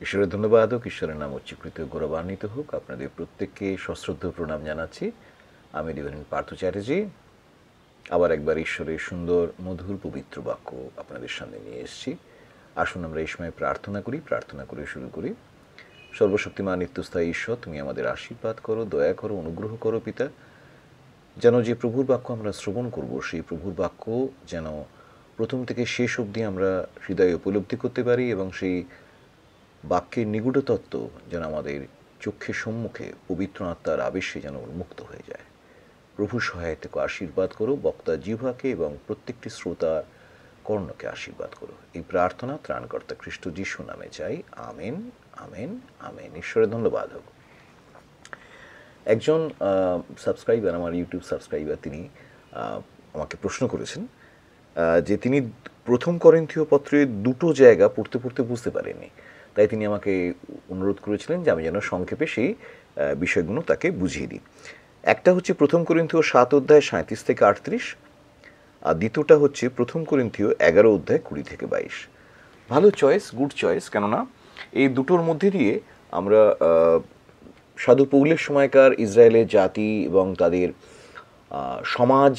ঈশ্বরের ধন্যবাদ হোক, ঈশ্বরের নাম উচ্চকৃত গৌরবান্বিত হোক। আপনাদের প্রত্যেককে সশ্রদ্ধ প্রণাম জানাচ্ছি। আমি রেভারেন্ড পার্থ চ্যাটার্জি আবার একবার ঈশ্বরের সুন্দর মধুর পবিত্র বাক্য আপনাদের সামনে নিয়ে এসেছি। আসুন আমরা এই সময় প্রার্থনা করে শুরু করি। সর্বশক্তিমান নিত্যস্থায়ী ঈশ্বর, তুমি আমাদের আশীর্বাদ করো, দয়া করো, অনুগ্রহ করো পিতা, যেন যে প্রভুর বাক্য আমরা শ্রবণ করব সেই প্রভুর বাক্য যেন প্রথম থেকে শেষ অবধি আমরা হৃদয়ে উপলব্ধি করতে পারি এবং সেই বাক্যের নিগূঢ় তত্ত্ব যেন আমাদের চক্ষের সম্মুখে পবিত্র আত্মার আবেশে যেন উন্মুক্ত হয়ে যায়। প্রভু সহায়তাকে আশীর্বাদ করো, বক্তা জিহ্বাকে এবং প্রত্যেকটি শ্রোতা কর্ণকে আশীর্বাদ করো। এই প্রার্থনা ত্রাণকর্তা খ্রিস্ট যিশু নামে চাই, আমেন, আমেন, আমেন। ঈশ্বরের ধন্যবাদ হোক। একজন সাবস্ক্রাইবার, আমার ইউটিউব সাবস্ক্রাইবার, তিনি আমাকে প্রশ্ন করেছেন যে তিনি প্রথম করিন্থীয় পত্রের দুটো জায়গা পড়তে পড়তে বুঝতে পারেননি, তাই তিনি আমাকে অনুরোধ করেছিলেন যে আমি যেন সংক্ষেপে সেই বিষয়গুলো তাকে বুঝিয়ে দিই। একটা হচ্ছে প্রথম করিন্থীয় 7 অধ্যায় 37 থেকে 38, আর দ্বিতীয়টা হচ্ছে প্রথম করিন্থীয় 11 অধ্যায় 20 থেকে 22। ভালো চয়েস, গুড চয়েস, কেননা এই দুটোর মধ্যে দিয়ে আমরা সাধু পৌলের সময়কার ইসরায়েলের জাতি এবং তাদের সমাজ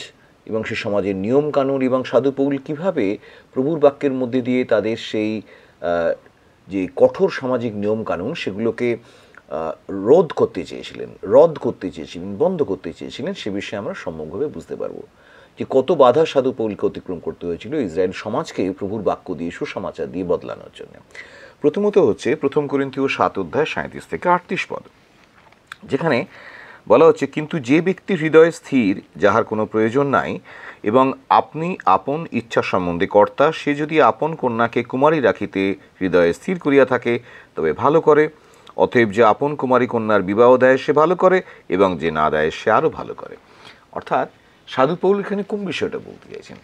এবং সে সমাজের নিয়মকানুন এবং সাধু পৌল কীভাবে প্রভুর বাক্যের মধ্যে দিয়ে তাদের সেই যে কঠোর সামাজিক নিয়মকানুন সেগুলোকে রদ করতে চেয়েছিলেন, বন্ধ করতে চেয়েছিলেন, সে বিষয়ে আমরা সম্যকভাবে বুঝতে পারবো যে কত বাধা সাধু পৌলকে অতিক্রম করতে হয়েছিল ইসরায়েল সমাজকে প্রভুর বাক্য দিয়ে, সুসমাচার দিয়ে বদলানোর জন্য। প্রথমত হচ্ছে প্রথম করিন্থীয় 7 অধ্যায় 37 থেকে 38 পদ, যেখানে বলা হচ্ছে, কিন্তু যে ব্যক্তি হৃদয়ে স্থির, যাহার কোনো প্রয়োজন নাই এবং আপনি আপন ইচ্ছা সম্বন্ধে কর্তা, সে যদি আপন কন্যাকে কুমারী রাখিতে হৃদয়ে স্থির করিয়া থাকে তবে ভালো করে। অতএব যে আপন কুমারী কন্যার বিবাহ দেয় সে ভালো করে, এবং যে না দেয় সে আরও ভালো করে। অর্থাৎ সাধু পৌল এখানে কোন বিষয়টা বলতে চাইছেন?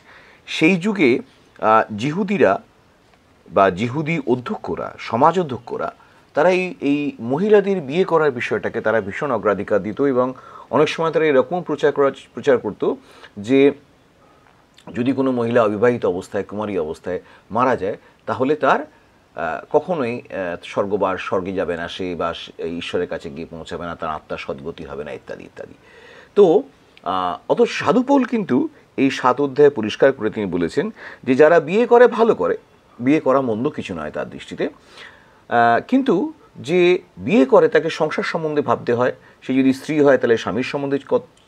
সেই যুগে জিহুদিরা বা জিহুদি অধ্যক্ষরা, সমাজ অধ্যক্ষরা, তারা এই মহিলাদের বিয়ে করার বিষয়টাকে তারা ভীষণ অগ্রাধিকার দিত এবং অনেক সময় তারা এরকম প্রচার করতো যে যদি কোনো মহিলা অবিবাহিত অবস্থায়, কুমারী অবস্থায় মারা যায় তাহলে তার কখনোই স্বর্গে যাবে না সে, বা ঈশ্বরের কাছে গিয়ে পৌঁছাবে না, তার আত্মার সদ্গতি হবে না, ইত্যাদি ইত্যাদি। তো অথচ সাধু পৌল কিন্তু এই 7 অধ্যায়ে পরিষ্কার করে তিনি বলেছেন যে যারা বিয়ে করে ভালো করে, বিয়ে করা মন্দ কিছু নয় তার দৃষ্টিতে, কিন্তু যে বিয়ে করে তাকে সংসার সম্বন্ধে ভাবতে হয়। সে যদি স্ত্রী হয় তাহলে স্বামীর সম্বন্ধে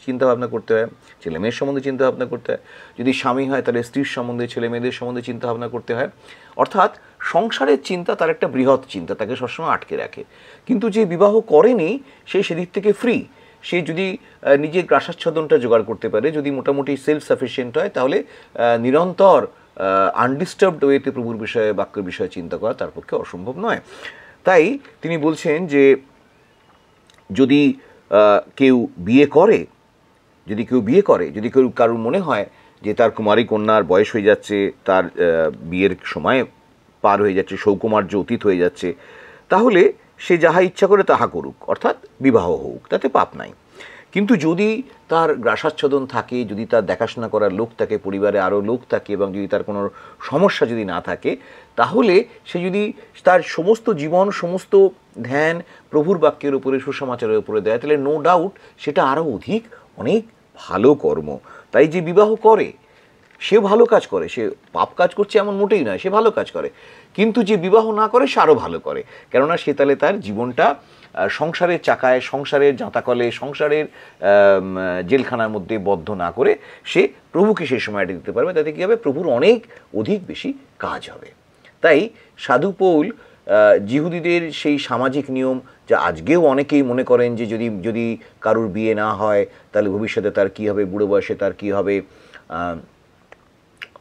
চিন্তাভাবনা করতে হয়, ছেলে মেয়ের সম্বন্ধে চিন্তাভাবনা করতে হয়। যদি স্বামী হয় তাহলে স্ত্রীর সম্বন্ধে, ছেলে মেয়েদের সম্বন্ধে চিন্তাভাবনা করতে হয়। অর্থাৎ সংসারের চিন্তা তার একটা বৃহৎ চিন্তা, তাকে সবসময় আটকে রাখে। কিন্তু যে বিবাহ করেনি সে সেদিক থেকে ফ্রি। সে যদি নিজের গ্রাসাচ্ছাদনটা জোগাড় করতে পারে, যদি মোটামুটি সেলফ সাফিসিয়েন্ট হয়, তাহলে নিরন্তর আনডিস্টার্বড ওয়েতে প্রভুর বিষয়ে, বাক্যের বিষয়ে চিন্তা করা তার পক্ষে অসম্ভব নয়। তাই তিনি বলছেন যে যদি কেউ বিয়ে করে, যদি কেউ কারোর মনে হয় যে তার কুমারী কন্যার বয়স হয়ে যাচ্ছে, তার বিয়ের সময় পার হয়ে যাচ্ছে, সৌকুমার্য অতীত হয়ে যাচ্ছে, তাহলে সে যাহা ইচ্ছা করে তাহা করুক, অর্থাৎ বিবাহ হোক, তাতে পাপ নাই। কিন্তু যদি তার গ্রাসাচ্ছাদন থাকে, যদি তার দেখাশোনা করার লোক থাকে, পরিবারে আরও লোক থাকে, এবং যদি তার কোনো সমস্যা যদি না থাকে, তাহলে সে যদি তার সমস্ত জীবন, সমস্ত ধ্যান প্রভুর বাক্যের উপরে, সুসমাচারের উপরে দেয়, তাহলে নো ডাউট সেটা আরও অনেক ভালো কর্ম। তাই যে বিবাহ করে সে ভালো কাজ করে, সে পাপ কাজ করছে এমন মোটেই নয়, সে ভালো কাজ করে। কিন্তু যে বিবাহ না করে সে আরও ভালো করে, কেননা সে তাহলে তার জীবনটা সংসারের চাকায়, সংসারের জাঁতাকলে, সংসারের জেলখানার মধ্যে বদ্ধ না করে সে প্রভুকে সেই সময়টা দিতে পারবে। তাতে কী হবে? প্রভুর অধিক বেশি কাজ হবে। তাই সাধু পৌল জিহুদিদের সেই সামাজিক নিয়ম, যা আজকেও অনেকেই মনে করেন যে যদি কারুর বিয়ে না হয় তাহলে ভবিষ্যতে তার কী হবে, বুড়ো বয়সে তার কী হবে,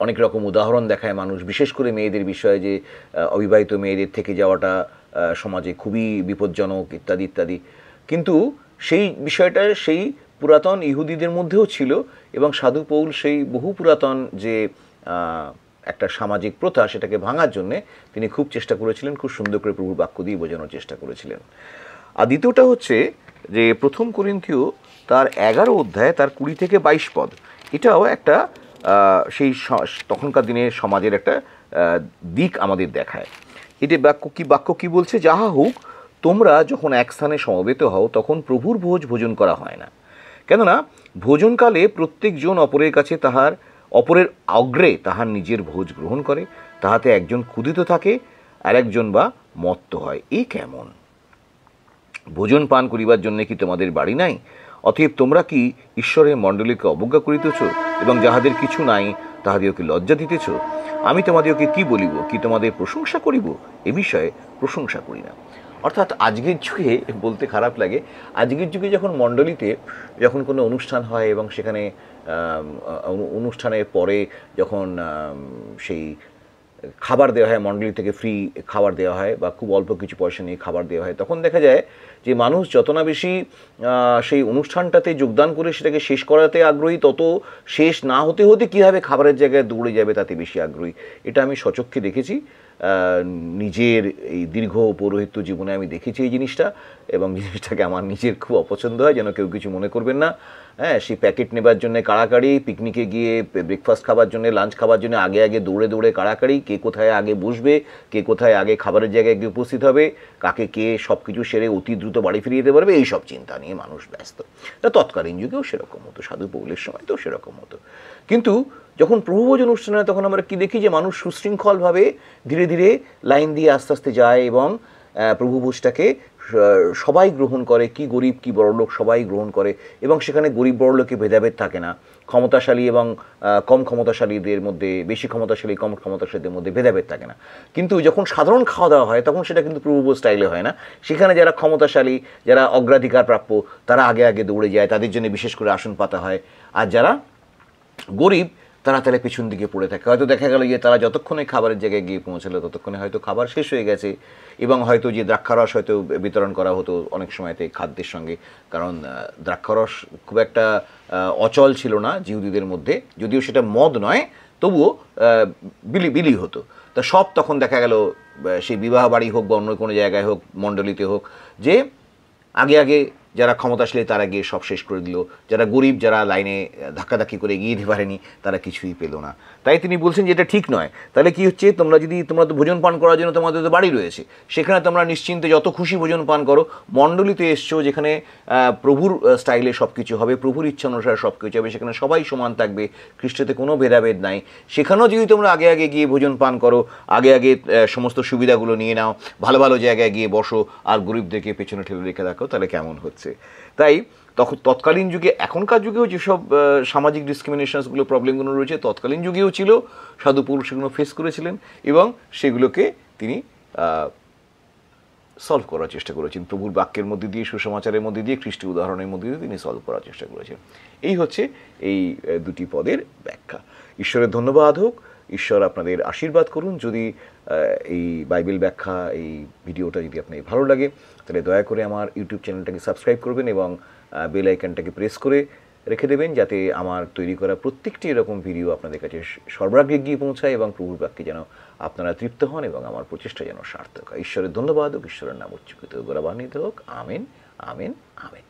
অনেক রকম উদাহরণ দেখায় মানুষ, বিশেষ করে মেয়েদের বিষয়ে, যে অবিবাহিত মেয়েদের থেকে যাওয়াটা সমাজে খুবই বিপজ্জনক, ইত্যাদি ইত্যাদি। কিন্তু সেই বিষয়টা সেই পুরাতন ইহুদিদের মধ্যেও ছিল, এবং সাধু পৌল সেই বহু পুরাতন যে একটা সামাজিক প্রথা, সেটাকে ভাঙার জন্যে তিনি খুব চেষ্টা করেছিলেন, খুব সুন্দর করে প্রভুর বাক্য দিয়ে বোঝানোর চেষ্টা করেছিলেন। আর দ্বিতীয়টা হচ্ছে যে প্রথম করিন্থীয় তার 11 অধ্যায় তার 20 থেকে 22 পদ, এটাও একটা সেই তখনকার দিনের সমাজের একটা দিক আমাদের দেখায়। এটি বাক্য কি বলছে? যাহা হোক, তোমরা যখন এক স্থানে সমবেত হও তখন প্রভুর ভোজন করা হয় না, কেননা ভোজনকালে প্রত্যেকজন অপরের অগ্রে তাহার নিজের ভোজ গ্রহণ করে, তাহাতে একজন ক্ষুধিত থাকে আর একজন বা মত্ত হয়। এই কেমন? ভোজন পান করিবার জন্য কি তোমাদের বাড়ি নাই? অতএব তোমরা কি ঈশ্বরের মণ্ডলীকে অবজ্ঞা করিতেছ এবং যাহাদের কিছু নাই তাহাদিওকে লজ্জা দিতেছ? আমি তোমাদিওকে কি বলিব? কি তোমাদের প্রশংসা করিব? এ বিষয়ে প্রশংসা করি না। অর্থাৎ আজকের যুগে, বলতে খারাপ লাগে, আজকের যুগে যখন মণ্ডলীতে যখন কোনো অনুষ্ঠান হয় এবং সেখানে অনুষ্ঠানের পরে যখন সেই খাবার দেওয়া হয়, মণ্ডলী থেকে ফ্রি খাবার দেওয়া হয় বা খুব অল্প কিছু পয়সা নিয়ে খাবার দেওয়া হয়, তখন দেখা যায় যে মানুষ যত না বেশি সেই অনুষ্ঠানটাতে যোগদান করে সেটাকে শেষ করাতে আগ্রহী, তত শেষ না হতে হতে কীভাবে খাবারের জায়গায় দৌড়ে যাবে তাতে বেশি আগ্রহী। এটা আমি সচক্ষে দেখেছি, নিজের এই দীর্ঘ পৌরোহিত্য জীবনে আমি দেখেছি এই জিনিসটা, এবং জিনিসটাকে আমার নিজের খুব অপছন্দ হয়, যেন কেউ কিছু মনে করবেন না। হ্যাঁ, সেই প্যাকেট নেবার জন্য কাড়াকাড়ি, পিকনিকে গিয়ে ব্রেকফাস্ট খাবার জন্য, লাঞ্চ খাবার জন্য আগে আগে দৌড়ে দৌড়ে কাড়াকাড়ি, কে কোথায় আগে বসবে, কে কোথায় আগে খাবারের জায়গায় গিয়ে উপস্থিত হবে, কাকে কে সব কিছু সেরে অতি দ্রুত বাড়ি ফিরিয়ে যেতে পারবে, এই সব চিন্তা নিয়ে মানুষ ব্যস্ত। তা তৎকালীন যুগেও সেরকম হতো, সাধু পৌলের সময় তো সেরকম হতো। কিন্তু যখন প্রভুভোজন অনুষ্ঠান হয় তখন আমরা কি দেখি যে মানুষ সুশৃঙ্খলভাবে ধীরে ধীরে লাইন দিয়ে আস্তে আস্তে যায় এবং প্রভুভোজটাকে সবাই গ্রহণ করে, কি গরিব কি বড়লোক সবাই গ্রহণ করে, এবং সেখানে গরিব বড়লোকে ভেদাভেদ থাকে না, ক্ষমতাশালী এবং কম ক্ষমতাশালীদের মধ্যে, বেশি ক্ষমতাশালী কম ক্ষমতাশালীদের মধ্যে ভেদাভেদ থাকে না। কিন্তু যখন সাধারণ খাওয়া দাওয়া হয় তখন সেটা কিন্তু প্রভুভোজ স্টাইলে হয় না। সেখানে যারা ক্ষমতাশালী, যারা অগ্রাধিকার প্রাপ্য, তারা আগে আগে দৌড়ে যায়, তাদের জন্য বিশেষ করে আসন পাতা হয়, আর যারা গরিব তারা তাহলে পিছন দিকে পড়ে থাকে। হয়তো দেখা গেল যে তারা যতক্ষণে খাবারের জায়গায় গিয়ে পৌঁছালো ততক্ষণে হয়তো খাবার শেষ হয়ে গেছে, এবং হয়তো যে দ্রাক্ষারস হয়তো বিতরণ করা হতো অনেক সময়তে খাদ্যের সঙ্গে, কারণ দ্রাক্ষারস খুব একটা অচল ছিল না জিহুদীদের মধ্যে, যদিও সেটা মদ নয় তবুও বিলি হতো। তা সব তখন দেখা গেল সেই বিবাহ বাড়ি হোক বা অন্য কোনো জায়গায় হোক, মণ্ডলীতে হোক, যে আগে আগে যারা ক্ষমতাশালী তারা গিয়ে সব শেষ করে দিল, যারা গরিব, যারা লাইনে ধাক্কাধাক্কি করে এগিয়ে দিতে পারেনি, তারা কিছুই পেল না। তাই তিনি বলছেন যে এটা ঠিক নয়। তাহলে কি হচ্ছে, তোমরা তো ভোজন পান করার জন্য তোমাদের তো বাড়ি রয়েছে, সেখানে তোমরা নিশ্চিন্তে যত খুশি ভোজন পান করো। মণ্ডলীতে এসছো যেখানে প্রভুর স্টাইলে সব কিছু হবে, প্রভুর ইচ্ছা অনুসারে সব কিছু হবে, সেখানে সবাই সমান থাকবে, খ্রিস্টতে কোনো ভেদাভেদ নাই, সেখানেও যদি তোমরা আগে আগে গিয়ে ভোজন পান করো, আগে আগে সমস্ত সুবিধাগুলো নিয়ে নাও, ভালো ভালো জায়গায় গিয়ে বসো, আর গরিবদেরকে পেছনে ঠেলে রেখে দেখো, তাহলে কেমন হচ্ছে? তাই তৎকালীন যুগে, এখনকার যুগেও যেসব সামাজিক ডিসক্রিমিনেশনসগুলো, প্রবলেমগুলো রয়েছে, তৎকালীন যুগেও ছিল, সাধু পুরুষ সেগুলো ফেস করেছিলেন এবং সেগুলোকে তিনি সলভ করার চেষ্টা করেছেন প্রভুর বাক্যের মধ্যে দিয়ে, সুসমাচারের মধ্যে দিয়ে, খ্রিস্টীয় উদাহরণের মধ্যে দিয়ে তিনি সলভ করার চেষ্টা করেছেন। এই হচ্ছে এই দুটি পদের ব্যাখ্যা। ঈশ্বরের ধন্যবাদ হোক, ঈশ্বর আপনাদের আশীর্বাদ করুন। যদি এই বাইবেল ব্যাখ্যা, এই ভিডিওটা যদি আপনার ভালো লাগে তাহলে দয়া করে আমার ইউটিউব চ্যানেলটাকে সাবস্ক্রাইব করবেন এবং বেল আইকনটাকে প্রেস করে রেখে দেবেন, যাতে আমার তৈরি করা প্রত্যেকটি এরকম ভিডিও আপনাদের কাছে সর্বাগ্রে গিয়ে পৌঁছায় এবং প্রভুর বাক্যে যেন আপনারা তৃপ্ত হন এবং আমার প্রচেষ্টা যেন সার্থক হয়। ঈশ্বরের ধন্যবাদ হোক, ঈশ্বরের নাম উচ্চকিত গৌরবান্বিত হোক। আমিন, আমিন, আমিন।